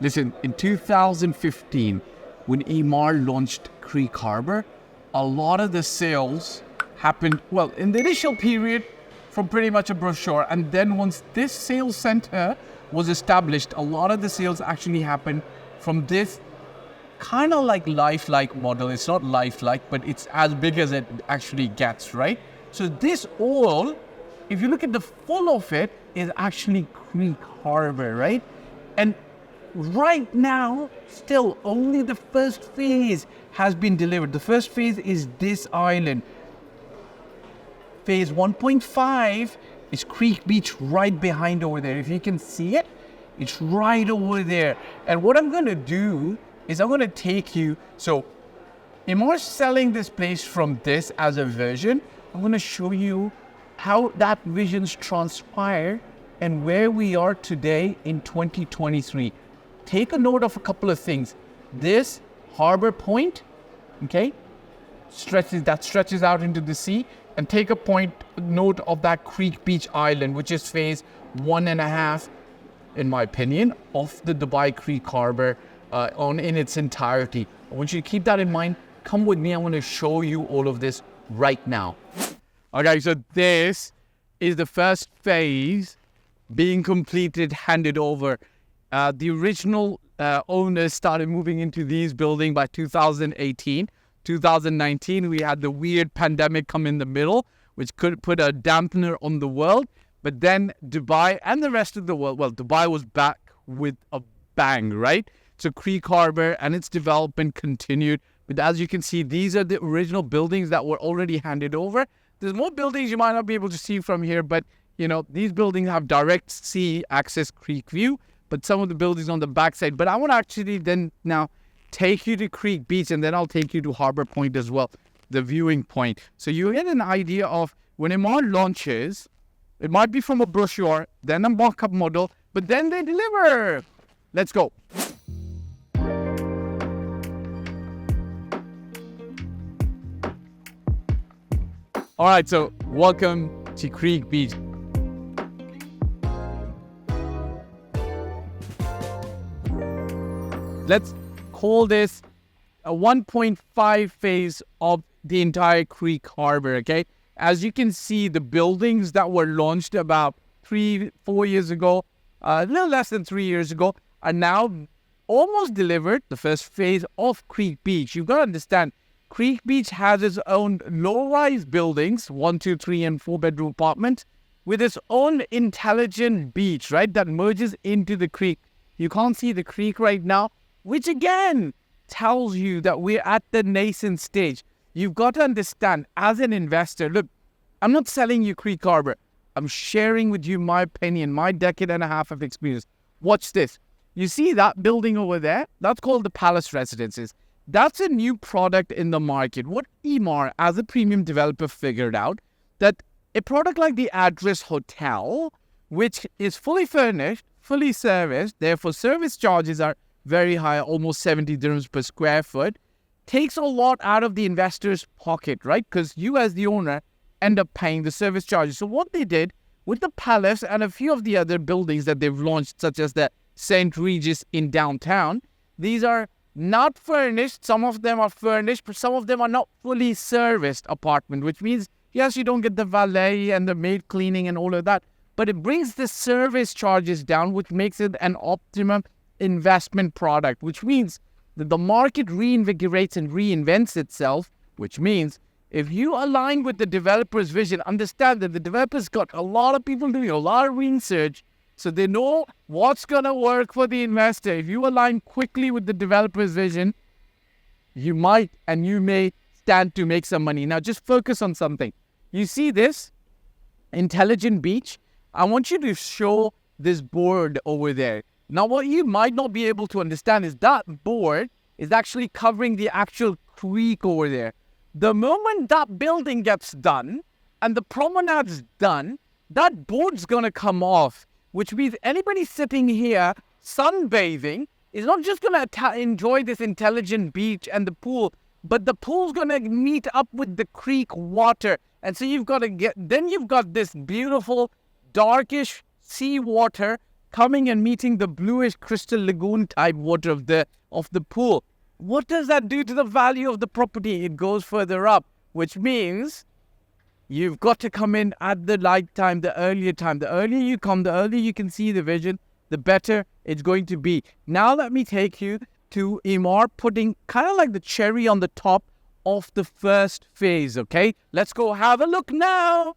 Listen, in 2015, when Emaar launched Creek Harbour, a lot of the sales happened, well, in the initial period from pretty much a brochure. And then once this sales center was established, a lot of the sales actually happened from this kind of like lifelike model. It's not lifelike, but it's as big as it actually gets, right? So this all, if you look at the full of it, is actually Creek Harbour, right? And right now, still only the first phase has been delivered. The first phase is this island. Phase 1.5 is Creek Beach right behind over there. If you can see it, it's right over there. And what I'm going to do is I'm going to take you, so Emaar's selling this place from this as a version. I'm going to show you how that visions transpire and where we are today in 2023. Take a note of a couple of things. This Harbour Point, okay, stretches out into the sea, and take a note of that Creek Beach Island, which is phase 1.5, in my opinion, of the Dubai Creek Harbour in its entirety. I want you to keep that in mind. Come with me. I want to show you all of this right now. Okay, so this is the first phase being completed, handed over. The original owners started moving into these buildings by 2018. 2019, we had the weird pandemic come in the middle, which could put a dampener on the world. But then Dubai and the rest of the world, well, Dubai was back with a bang, right? So Creek Harbour and its development continued. But as you can see, these are the original buildings that were already handed over. There's more buildings you might not be able to see from here, but you know, these buildings have direct sea access creek view, but some of the buildings on the backside. But I want to actually then now take you to Creek Beach, and then I'll take you to Harbour Point as well, the viewing point. So you get an idea of when Emaar launches, it might be from a brochure, then a mock-up model, but then they deliver. Let's go. All right, so welcome to Creek Beach. Let's call this a 1.5 phase of the entire Creek Harbour, okay? As you can see, the buildings that were launched about 3-4 years ago, a little less than 3 years ago, are now almost delivered. The first phase of Creek Beach. You've got to understand, Creek Beach has its own low-rise buildings, 1, 2, 3, and 4-bedroom apartments, with its own intelligent beach, right, that merges into the creek. You can't see the creek right now, which again tells you that we're at the nascent stage. You've got to understand, as an investor, look, I'm not selling you Creek Harbour. I'm sharing with you my opinion, my decade and a half of experience. Watch this. You see that building over there? That's called the Palace Residences. That's a new product in the market. What Emaar, as a premium developer, figured out that a product like the Address Hotel, which is fully furnished, fully serviced, therefore service charges are very high, almost 70 dirhams per square foot, takes a lot out of the investor's pocket, right? Because you as the owner end up paying the service charges. So what they did with the Palace and a few of the other buildings that they've launched, such as the St. Regis in downtown, these are not furnished. Some of them are furnished, but some of them are not fully serviced apartment, which means, yes, you don't get the valet and the maid cleaning and all of that, but it brings the service charges down, which makes it an optimum investment product, which means that the market reinvigorates and reinvents itself, which means if you align with the developer's vision, understand that the developer's got a lot of people doing a lot of research, so they know what's going to work for the investor. If you align quickly with the developer's vision, you might and you may stand to make some money. Now, just focus on something. You see this intelligent beach? I want you to show this board over there. Now, what you might not be able to understand is that board is actually covering the actual creek over there. The moment that building gets done and the promenade's done, that board's going to come off, which means anybody sitting here sunbathing is not just going to enjoy this intelligent beach and the pool, but the pool's going to meet up with the creek water. And so you've got this beautiful, darkish sea water coming and meeting the bluish crystal lagoon type water of the pool. What does that do to the value of the property? It goes further up, which means you've got to come in at the right time, the earlier time. The earlier you come, the earlier you can see the vision, the better it's going to be. Now let me take you to Emaar putting kind of like the cherry on the top of the first phase, okay? Let's go have a look now.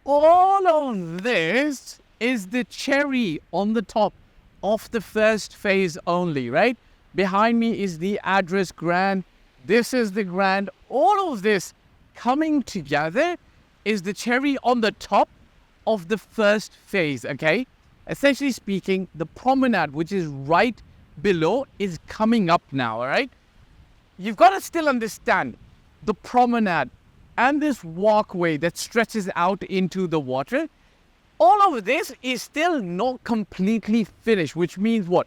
All of this is the cherry on the top of the first phase only, right? Behind me is the address grand. This is the grand. All of this coming together is the cherry on the top of the first phase, okay? Essentially speaking, the promenade, which is right below, is coming up now, all right? You've got to still understand the promenade and this walkway that stretches out into the water. All of this is still not completely finished, which means what?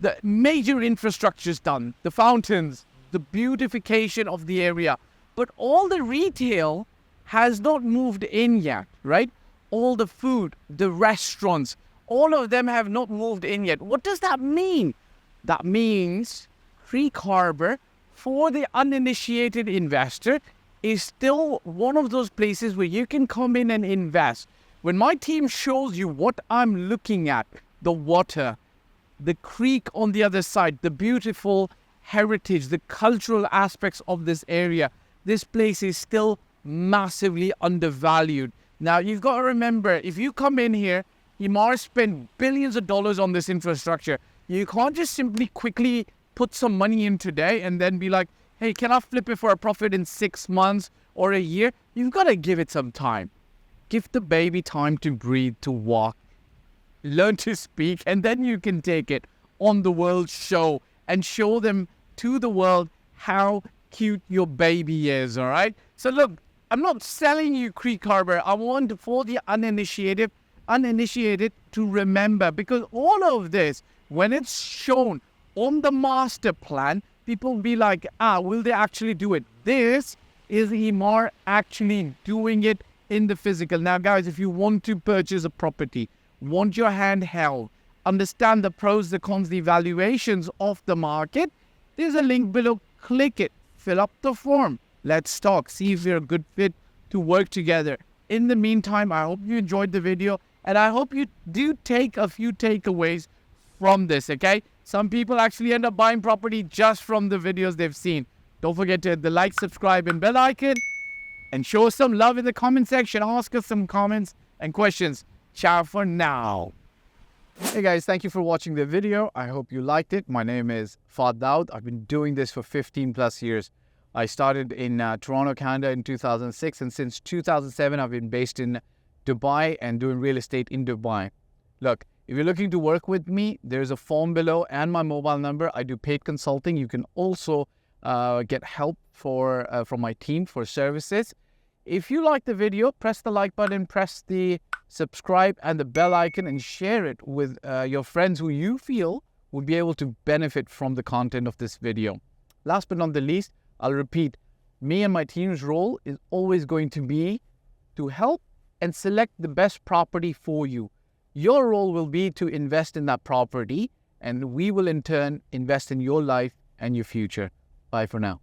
The major infrastructure is done, the fountains, the beautification of the area, but all the retail has not moved in yet, right? All the food, the restaurants, all of them have not moved in yet. What does that mean? That means Creek Harbour, for the uninitiated investor, is still one of those places where you can come in and invest. When my team shows you what I'm looking at, the water, the creek on the other side, the beautiful heritage, the cultural aspects of this area, this place is still massively undervalued. Now, you've got to remember, if you come in here, Emaar spent billions of dollars on this infrastructure. You can't just simply quickly put some money in today and then be like, hey, can I flip it for a profit in 6 months or a year? You've got to give it some time. Give the baby time to breathe, to walk, learn to speak, and then you can take it on the world show and show them to the world how cute your baby is, all right? So look, I'm not selling you Creek Harbour. I want for the uninitiated to remember, because all of this, when it's shown on the master plan, people be like, will they actually do it? This is Emaar actually doing it in the physical. Now, guys, if you want to purchase a property, want your hand held, understand the pros, the cons, the evaluations of the market, there's a link below. Click it, fill up the form. Let's talk, see if we're a good fit to work together. In the meantime, I hope you enjoyed the video, and I hope you do take a few takeaways from this, okay? Some people actually end up buying property just from the videos they've seen. Don't forget to hit the like, subscribe, and bell icon, and show us some love in the comment section. Ask us some comments and questions. Ciao for now. Hey guys, thank you for watching the video. I hope you liked it. My name is Fahd Dawood. I've been doing this for 15 plus years. I started in Toronto, Canada in 2006, and since 2007, I've been based in Dubai and doing real estate in Dubai. Look, if you're looking to work with me, there's a form below and my mobile number. I do paid consulting. You can also get help from my team for services. If you like the video, press the like button, press the subscribe and the bell icon, and share it with your friends who you feel will be able to benefit from the content of this video. Last but not the least, I'll repeat, me and my team's role is always going to be to help and select the best property for you. Your role will be to invest in that property, and we will in turn invest in your life and your future. Bye for now.